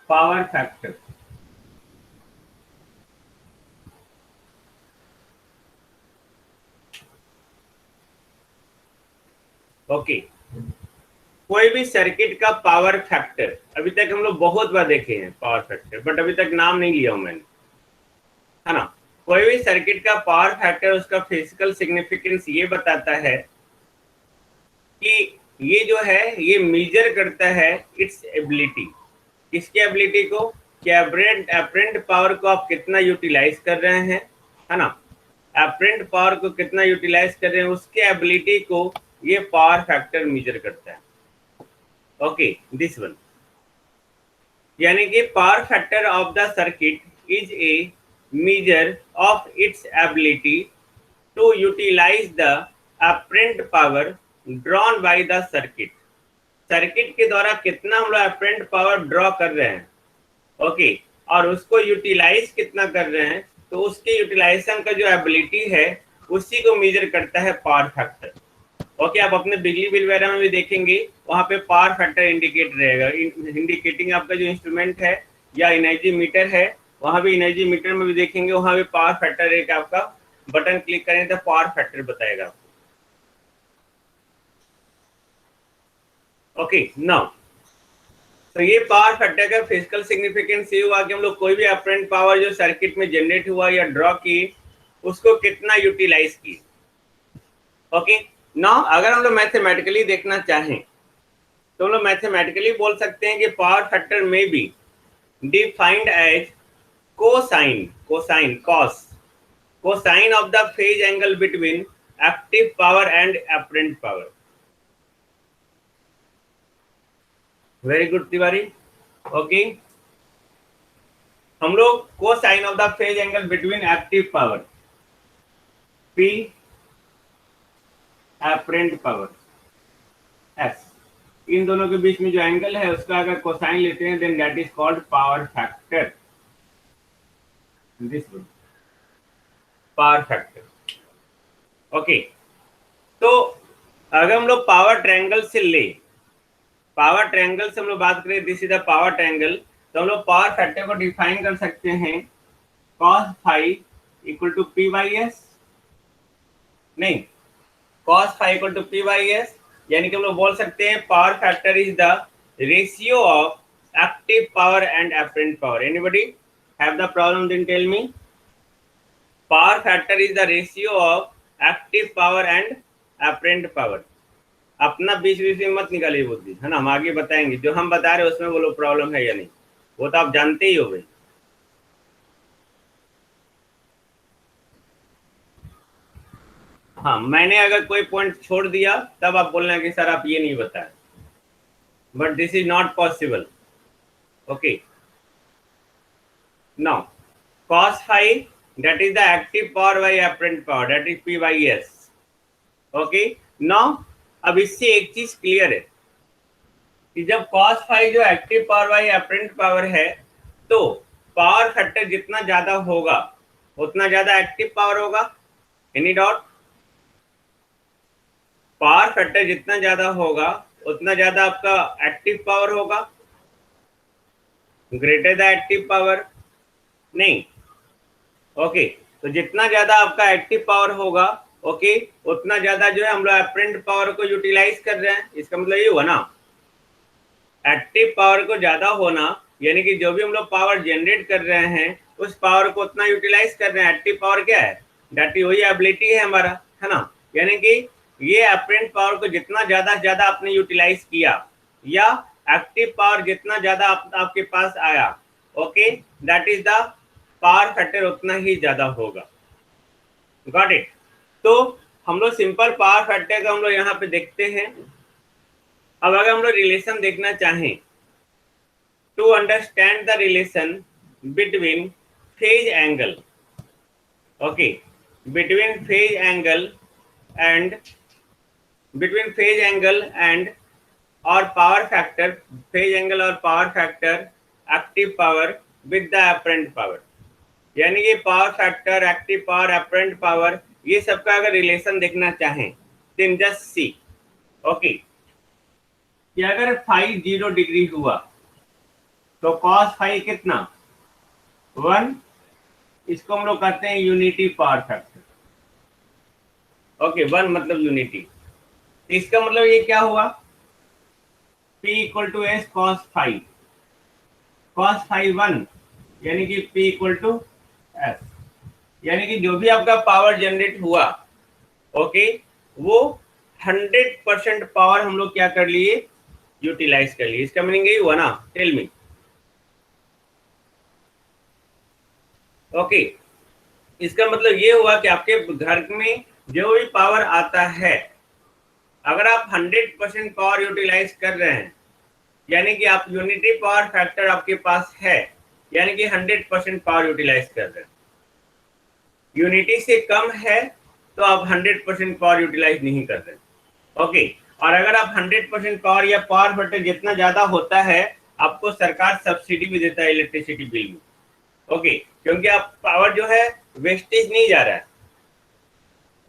Power factor. Okay, कोई भी circuit का पावर फैक्टर, अभी तक हम लोग बहुत बार देखे हैं पावर फैक्टर, बट अभी तक नाम नहीं लिया हूं मैंने, है ना। कोई भी सर्किट का पावर फैक्टर उसका फिजिकल सिग्निफिकेंस ये बताता है कि ये जो है ये मेजर करता है इट्स एबिलिटी, किसकी एबिलिटी को, कि एपरेंट पावर को आप कितना यूटिलाइज कर रहे हैं, है ना। एपरेंट पावर को कितना यूटिलाइज कर रहे हैं उसके एबिलिटी को ये पावर फैक्टर मेजर करता है। ओके, दिस वन, यानी कि power factor of the circuit is a measure of its ability to utilize the apparent power drawn by the circuit। Circuit के द्वारा कितना हम लोग apparent पावर ड्रॉ कर रहे हैं, ओके, और उसको यूटिलाइज कितना कर रहे हैं, तो उसके यूटिलाइजेशन का जो एबिलिटी है उसी को मेजर करता है पावर फैक्टर। ओके, आप अपने बिजली बिल वगैरह में भी देखेंगे, वहां पे पावर फैक्टर इंडिकेट रहेगा, इंडिकेटिंग आपका जो इंस्ट्रूमेंट है या एनर्जी मीटर है, वहां भी एनर्जी मीटर में भी देखेंगे, वहां भी पावर फैक्टर एक आपका बटन क्लिक करें तो पावर फैक्टर बताएगा। ओके, नाउ तो ये पावर फैक्टर का फिजिकल सिग्निफिकेंस ये हुआ कि हम लोग कोई भी अपरेंट पावर जो सर्किट में जनरेट हुआ या ड्रॉ की उसको कितना यूटिलाइज की। ओके, नाउ अगर हम लोग मैथमेटिकली देखना चाहें तो हम लोग मैथमेटिकली बोल सकते हैं कि पावर फैक्टर में be defined as cosine of the phase angle between active power and apparent power। Very good Tiwari. Okay, हम लोग cosine of the phase angle between active power P apparent power S, इन दोनों के बीच में जो angle है उसका अगर कोसाइन लेते हैं then that is called power factor. This one, power factor. Okay, तो अगर हम लोग पावर ट्रायंगल से ले, पावर ट्रायंगल से हम लोग बात करें, this is the power triangle, तो हम लोग पावर फैक्टर को डिफाइन कर सकते हैं cos phi equal to P by S, नहीं, cos phi equal to P by S, यानी कि हम लोग बोल सकते हैं power factor is the ratio of active power and apparent power. Anybody have the problem, then tell me. Power factor is the ratio of active power and apparent power. अपना बीच बीच में मत निकालिए बुद्धि, है ना, हम आगे बताएंगे, जो हम बता रहे हैं उसमें बोलो प्रॉब्लम है या नहीं, वो तो आप जानते ही हो गए। हाँ, मैंने अगर कोई पॉइंट छोड़ दिया तब आप बोलना कि सर आप ये नहीं बताए, but this is not possible. Okay, now cos phi that is the active power by apparent power, that is P by S। Okay, now अब इससे एक चीज क्लियर है कि जब cos phi जो active power by apparent power है तो पावर फैक्टर जितना ज्यादा होगा उतना ज्यादा एक्टिव पावर होगा। Any doubt? पावर फैक्टर जितना ज्यादा होगा उतना ज्यादा आपका एक्टिव पावर होगा, ग्रेटर द एक्टिव पावर, नहीं। ओके, तो जितना ज्यादा आपका एक्टिव पावर होगा, ओके, उतना ज्यादा जो है हम लोग अपरेंट पावर को यूटिलाइज कर रहे हैं। इसका मतलब ये हुआ ना, एक्टिव पावर को ज्यादा होना यानी कि जो भी हम लोग पावर जनरेट कर रहे हैं उस पावर को उतना यूटिलाइज कर रहे हैं। एक्टिव पावर क्या है, दैट इज वही एबिलिटी है हमारा, है ना। यानी कि ये अपरेंट पावर को जितना ज्यादा आपने यूटिलाइज किया या एक्टिव पावर जितना ज्यादा आपके पास आया, okay, that is the power factor उतना ही ज्यादा होगा। Got it? तो हम लोग सिंपल पावर फैक्टर का हम लोग यहाँ पे देखते हैं। अब अगर हम लोग रिलेशन देखना चाहें, to understand the relation between phase angle, okay, between phase angle and और पावर फैक्टर, फेज एंगल और power factor, active power with the apparent power, यानी कि power factor, active power, apparent power, ये सबका अगर relation देखना चाहें then just see, okay, कि अगर फाई 0 डिग्री हुआ तो cos फाई कितना 1, इसको हम लोग कहते हैं यूनिटी पावर फैक्टर। ओके 1 मतलब यूनिटी, इसका मतलब ये क्या हुआ P equal to S cos phi 1 यानी कि P इक्वल टू एस, यानी कि जो भी आपका पावर जनरेट हुआ ओके वो 100% पावर हम लोग क्या कर लिए यूटिलाइज कर लिए। इसका मीनिंग यही हुआ ना, टेल मी। ओके इसका मतलब ये हुआ कि आपके घर में जो भी पावर आता है अगर आप 100% पावर यूटिलाइज कर रहे हैं यानी कि आप यूनिटी पावर फैक्टर आपके पास है यानी कि 100% पावर यूटिलाइज कर रहे हैं। यूनिटी से कम है तो आप 100% पावर यूटिलाइज नहीं कर रहे। ओके और अगर आप 100% पावर या पावर फैक्टर जितना ज्यादा होता है आपको सरकार सब्सिडी भी देता है इलेक्ट्रिसिटी बिल में। ओके क्योंकि आप पावर जो है वेस्टेज नहीं जा रहा है।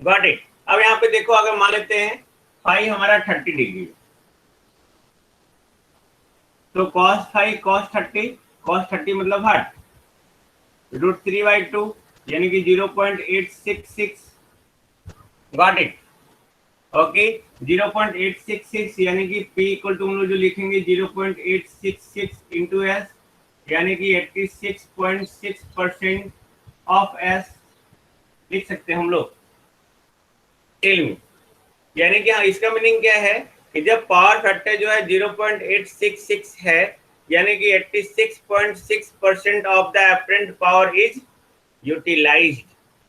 Got it. अब यहाँ पे देखो अगर मान लेते हैं फाई हमारा 30 डिग्री तो cos फाई cos 30 मतलब हट √3/2 यानी कि 0.866। Got it. ओके 0.866 यानी कि P इक्वल टू हम लोग जो लिखेंगे 0.866 इंटू एस यानी कि 86.6% ऑफ एस लिख सकते हैं हम लोग। टेल मी यानी कि हाँ इसका मीनिंग क्या है कि जब पावर फैक्टर जो है 0.866 है यानी कि 86.6% of the apparent power is utilized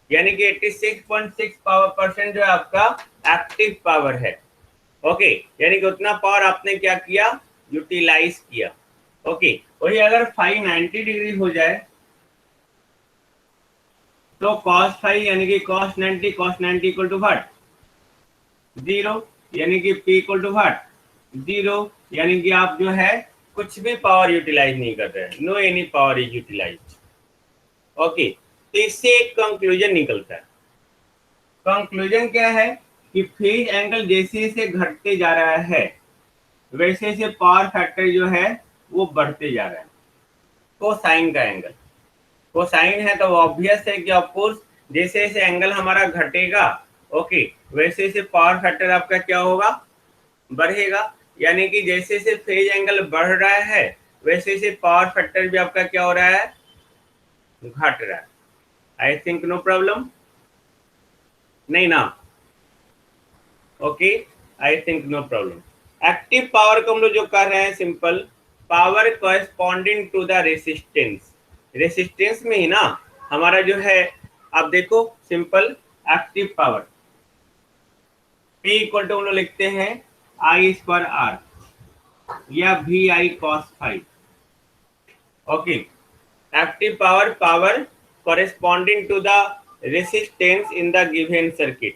यानी कि 86.6 परसेंट जो है आपका एक्टिव पावर है। ओके यानी कि उतना पावर आपने क्या किया यूटिलाइज किया। ओके वही अगर फाई 90 डिग्री हो जाए तो cos फाई यानी कि cos 90 इक्वल टू व्हाट 0 यानी कि P इक्वल टू व्हाट 0 यानी कि आप जो है कुछ भी पावर यूटिलाइज नहीं कर रहे हैं, no any power is utilize. Okay तो इससे एक कंक्लूजन निकलता है। कंक्लूजन क्या है कि फेज एंगल जैसे जैसे घटते जा रहा है वैसे वैसे पावर फैक्टर जो है वो बढ़ते जा रहा है। कोसाइन का एंगल कोसाइन है तो ऑब्वियस है कि ऑफकोर्स जैसे जैसे एंगल हमारा घटेगा ओके वैसे वैसे पावर फैक्टर आपका क्या होगा बढ़ेगा यानी कि जैसे जैसे फेज एंगल बढ़ रहा है वैसे वैसे पावर फैक्टर भी आपका क्या हो रहा है घट रहा है। आई थिंक नो प्रॉब्लम नहीं ना। Okay I think no problem. Active power को हम लोग जो कर रहे हैं simple power corresponding to the resistance. Resistance में ही ना हमारा जो है आप देखो simple active power P equal to हम लोग लिखते हैं I स्क्वायर R या VI cos phi. Okay active power corresponding to the resistance in the given circuit.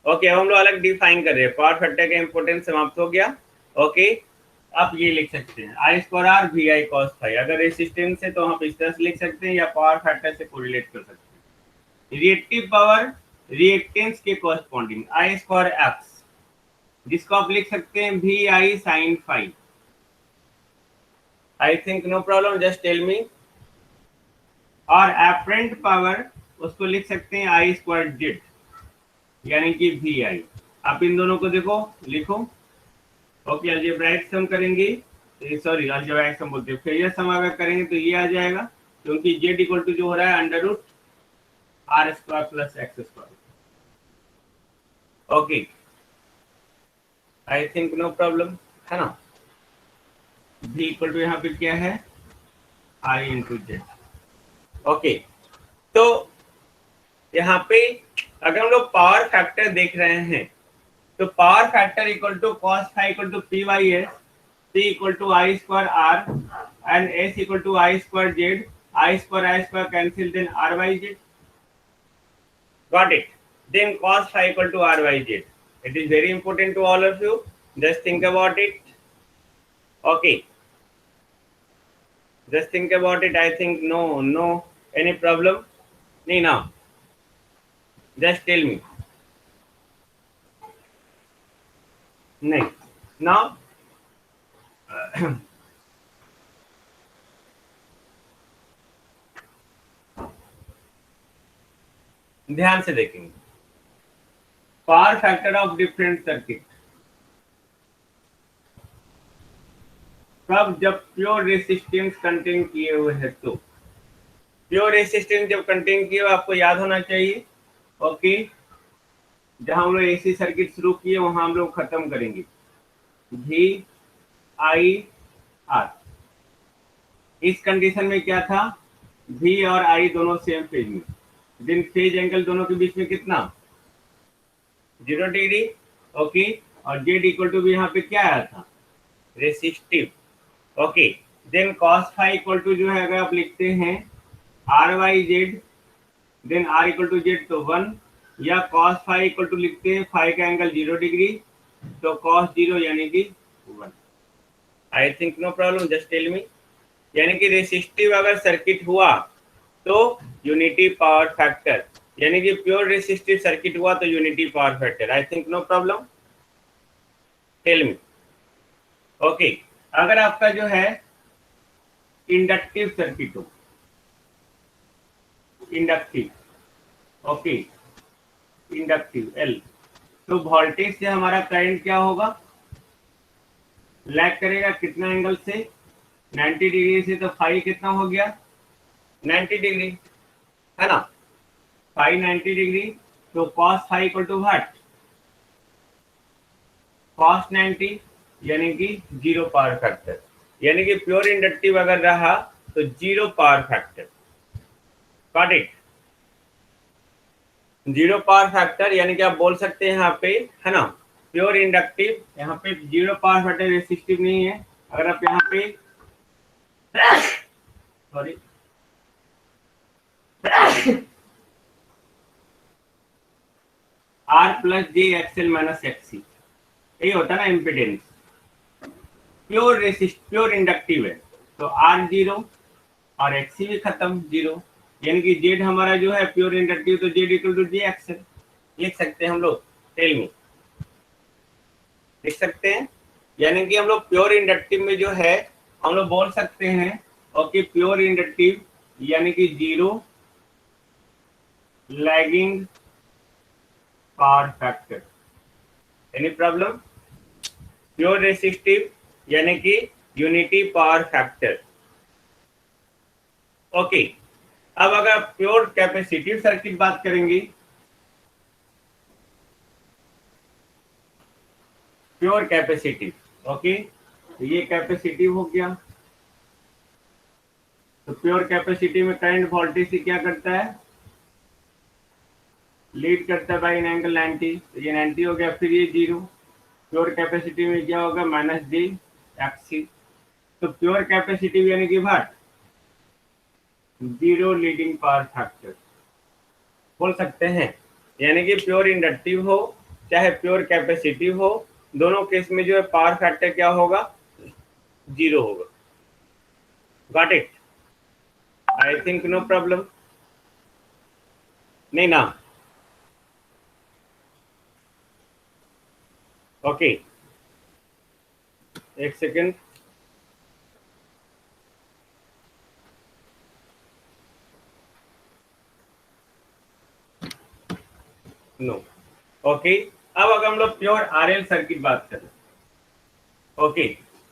Okay अब हम लोग अलग डिफाइन कर रहे हैं पावर फैक्टर का इंपोर्टेंस समाप्त हो गया। ओके आप ये लिख सकते हैं I square R V I cos phi. अगर रेसिस्टेंस है तो आप इस तरह से लिख सकते हैं या पावर फैक्टर से कोरिलेट कर सकते हैं। रिएक्टिव पावर रिएक्टेंस के कॉरेस्पॉन्डिंग आई स्क्वायर एक्स जिसको आप लिख सकते हैं V I sine phi. I think no problem just tell me. और एपरेंट पावर उसको लिख सकते हैं आई स्क्वायर जेड यानी कि वी आई। आप इन दोनों को देखो लिखो। ओके अलजेब्राइक सम करेंगे सॉरी अलजेब्राइक सम बोलते हैं फेजर सम अगर करेंगे तो ये आ जाएगा क्योंकि जेड इक्वल टू जो हो रहा है under root R square plus X square. Okay I think no problem है ना। v इक्वल टू यहाँ पे क्या है आई इंटू जेड। ओके तो यहाँ पे अगर हम लोग पावर फैक्टर देख रहे हैं तो power factor equal to cos phi equal to P by S T equal to I square R and S equal to I square Z I square cancel then R by Z. Got it. Then cos phi equal to R by Z. It is very important to all of you just think about it. Okay just think about it. I think no any problem nahi now just tell me nahi now ध्यान से देखेंगे। Power factor of different circuit कब? जब pure resistance contain किए हुए है तो। Pure resistance जब कंटेन किए हुए, आपको याद होना चाहिए। ओके, जहां हम लोग एसी सर्किट शुरू किए वहां हम लोग खत्म करेंगे। वी आई आर, इस कंडीशन में क्या था? वी और आई दोनों सेम फेज में, दिन फेज एंगल दोनों के बीच में कितना? 0 डिग्री। ओके, और जेड इक्वल टू भी यहाँ पे क्या आया था? Resistive. Okay, then cos phi equal to जो है, अगर आप लिखते हैं R by Z, then R equal to Z तो 1, या कॉस फाई इक्वल टू लिखते हैं फाई का एंगल 0 डिग्री तो कॉस 0 यानी कि 1। I think no problem, just tell me. यानी कि रेसिस्टिव अगर सर्किट हुआ तो यूनिटी पावर फैक्टर, यानी कि प्योर रेसिस्टिव सर्किट हुआ तो unity power factor. I think no problem, tell me. Okay, अगर आपका जो है इंडक्टिव सर्किट हो, इंडक्टिव, ओके, इंडक्टिव एल, तो वोल्टेज से हमारा करंट क्या होगा? लैग करेगा कितना एंगल से? 90 डिग्री से। तो फाई कितना हो गया? 90 डिग्री, है ना? फाई 90 डिग्री तो cos phi equal to what? Cos 90, यानी कि 0 पावर फैक्टर। यानी कि प्योर इंडक्टिव अगर रहा तो 0 power factor. Got it? 0 power factor, यानी कि आप बोल सकते हैं यहाँ पे, है ना, प्योर इंडक्टिव, यहाँ पे 0 पावर फैक्टर, रेसिस्टिव नहीं है। अगर आप यहाँ पे sorry R plus J XL minus XC, यही होता है ना इम्पिडेंस। प्योर प्योर इंडक्टिव है तो आर 0 और एक्सी भी खत्म 0, यानी कि जेड हमारा जो है प्योर इंडक्टिव तो Z equal to J XL लिख सकते हैं हम लोग। टेल मी, लिख सकते हैं। यानी कि हम लोग प्योर इंडक्टिव में जो है हम लोग बोल सकते हैं, ओके, प्योर इंडक्टिव यानी कि 0 lagging power factor. Any problem? Pure resistive यानी कि यूनिटी पावर फैक्टर। ओके, अब अगर प्योर कैपेसिटिव सर्किट बात करेंगे, प्योर कैपेसिटिव, ओके, तो ये कैपेसिटिव हो गया। तो प्योर कैपेसिटी में करंट वोल्टेज से क्या करता है? लीड करता है बाई एंगल 90, तो ये 90 हो गया, फिर ये 0। प्योर कैपेसिटी में क्या होगा? Minus D XC. तो प्योर कैपेसिटिव यानी कि व्हाट? 0 लीडिंग पावर फैक्टर बोल सकते हैं। यानी कि प्योर इंडक्टिव हो चाहे प्योर कैपेसिटिव हो, दोनों केस में जो है पावर फैक्टर क्या होगा? 0 होगा। Got it? I think no problem, नहीं ना? ओके, एक सेकेंड। नो। ओके, अब अगर हम लोग प्योर आरएल सर्किट बात करें, ओके,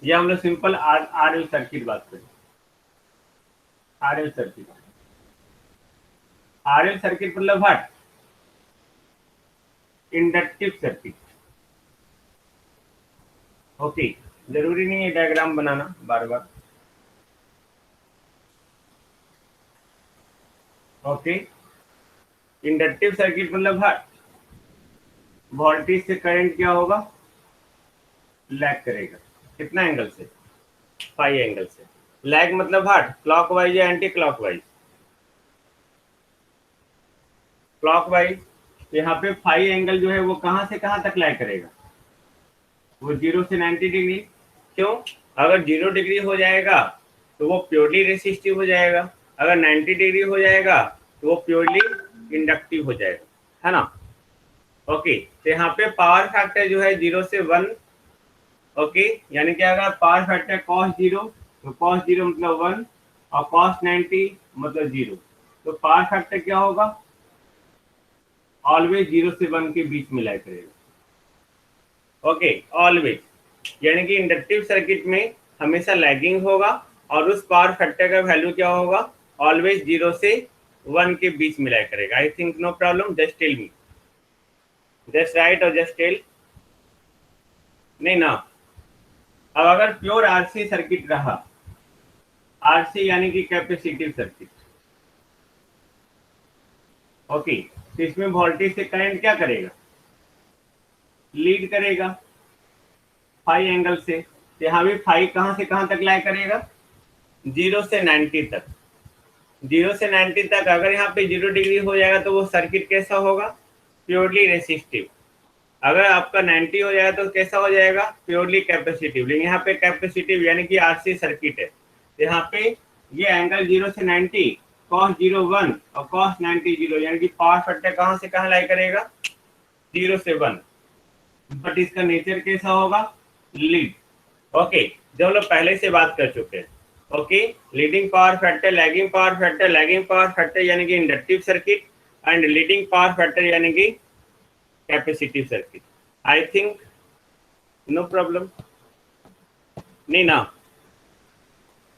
ये हम लोग सिंपल आरएल सर्किट बात करें। आरएल सर्किट, आरएल सर्किट मतलब व्हाट? Inductive circuit. ओके, जरूरी नहीं है डायग्राम बनाना बार बार। ओके, इंडक्टिव सर्किट मतलब व्हाट? वोल्टेज से करंट क्या होगा? लैग करेगा कितना एंगल से? फाई एंगल से। लैग मतलब व्हाट? क्लॉकवाइज या एंटी क्लॉकवाइज? क्लॉकवाइज। यहाँ पे फाई एंगल जो है वो कहां से कहां तक लैग करेगा? वो 0 से 90 डिग्री। क्यों? अगर 0 डिग्री हो जाएगा तो वो प्योरली रेसिस्टिव हो जाएगा, अगर 90 डिग्री हो जाएगा तो वो प्योरली इंडक्टिव हो जाएगा, है ना? ओके, तो यहाँ पे पावर फैक्टर जो है 0 से 1, ओके, यानी कि अगर पावर फैक्टर cos 0 तो cos 0 मतलब 1 और cos 90 मतलब 0, तो पावर फैक्टर क्या होगा? ऑलवेज 0 से 1 के बीच मिलाया करेगा। ओके, ऑलवेज यानी कि इंडक्टिव सर्किट में हमेशा लैगिंग होगा और उस पावर फैक्टर का वैल्यू क्या होगा, ऑलवेज 0 से 1 के बीच मिलाया करेगा। I think no problem, just tell me, just write और जस्ट टेल। नहीं ना। अब अगर प्योर आरसी सर्किट रहा, आरसी यानी कि कैपेसिटिव सर्किट, ओके, तो इसमें वोल्टेज से करंट क्या करेगा, लीड करेगा फाई एंगल से। यहाँ भी फाई कहां से कहां तक लाया करेगा, 0 से 90 तक। 0 से 90 तक अगर यहाँ पे 0 डिग्री हो जाएगा तो वो सर्किट कैसा होगा, प्योरली रेसिस्टिव। अगर आपका 90 हो जाएगा तो कैसा हो जाएगा, प्योरली कैपेसिटिव। लेकिन यहाँ पे कैपेसिटिव यानी कि आरसी सर्किट है, तो यहाँ पे ये एंगल 0 से 90, cos 0 1 और cos 90 0, यानी कि पावर फैक्टर कहां से कहां लाई करेगा, 0 से 1। बट इसका नेचर कैसा होगा, लीड। ओके, जो लोग पहले से बात कर चुके हैं। Okay, leading power factor, lagging power factor, lagging power factor यानी कि inductive circuit and leading power factor यानी कि capacitive circuit. I think no problem, नहीं ना।